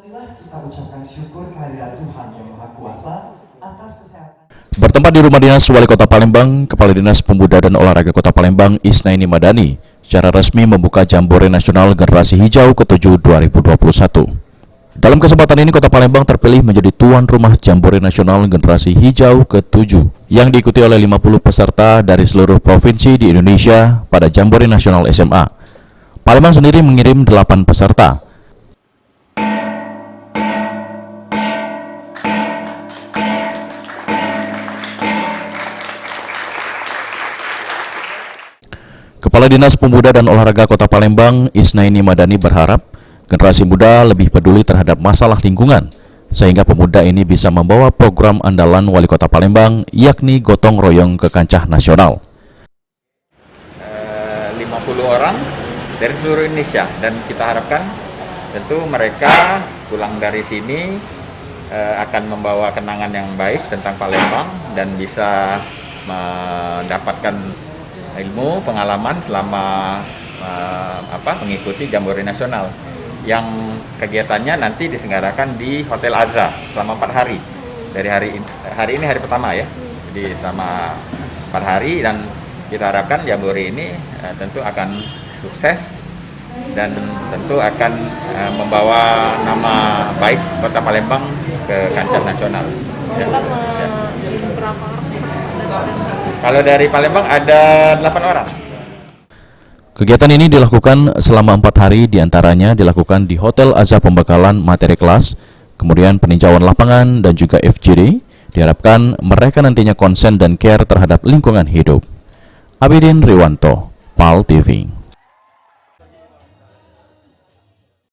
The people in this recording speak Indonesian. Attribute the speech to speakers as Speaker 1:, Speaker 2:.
Speaker 1: Marilah kita ucapkan syukur kehadirat Tuhan Yang Maha Kuasa atas kesehatan.
Speaker 2: Bertempat di rumah dinas Wali Kota Palembang, Kepala Dinas Pemuda dan Olahraga Kota Palembang Isnaini Madani secara resmi membuka Jambore Nasional Generasi Hijau ke-7 2021. Dalam kesempatan ini, Kota Palembang terpilih menjadi tuan rumah Jambore Nasional Generasi Hijau ke-7 yang diikuti oleh 50 peserta dari seluruh provinsi di Indonesia pada Jambore Nasional SMA. Palembang sendiri mengirim 8 peserta. Kepala Dinas Pemuda dan Olahraga Kota Palembang Isnaini Madani berharap generasi muda lebih peduli terhadap masalah lingkungan, sehingga pemuda ini bisa membawa program andalan Wali Kota Palembang, yakni gotong royong ke kancah nasional.
Speaker 3: 50 orang dari seluruh Indonesia, dan kita harapkan tentu mereka pulang dari sini akan membawa kenangan yang baik tentang Palembang dan bisa mendapatkan ilmu, pengalaman selama mengikuti Jambore Nasional yang kegiatannya nanti diselenggarakan di Hotel Azza selama 4 hari. Dari hari ini hari pertama ya, jadi selama 4 hari, dan kita harapkan Jambore ini tentu akan sukses dan tentu akan membawa nama baik Kota Palembang ke kancah nasional. Ya. Kalau dari Palembang ada 8 orang.
Speaker 2: Kegiatan ini dilakukan selama 4 hari, diantaranya dilakukan di Hotel Azza pembekalan materi kelas, kemudian peninjauan lapangan dan juga FGD. Diharapkan mereka nantinya konsen dan care terhadap lingkungan hidup. Abidin Riwanto, PAL TV.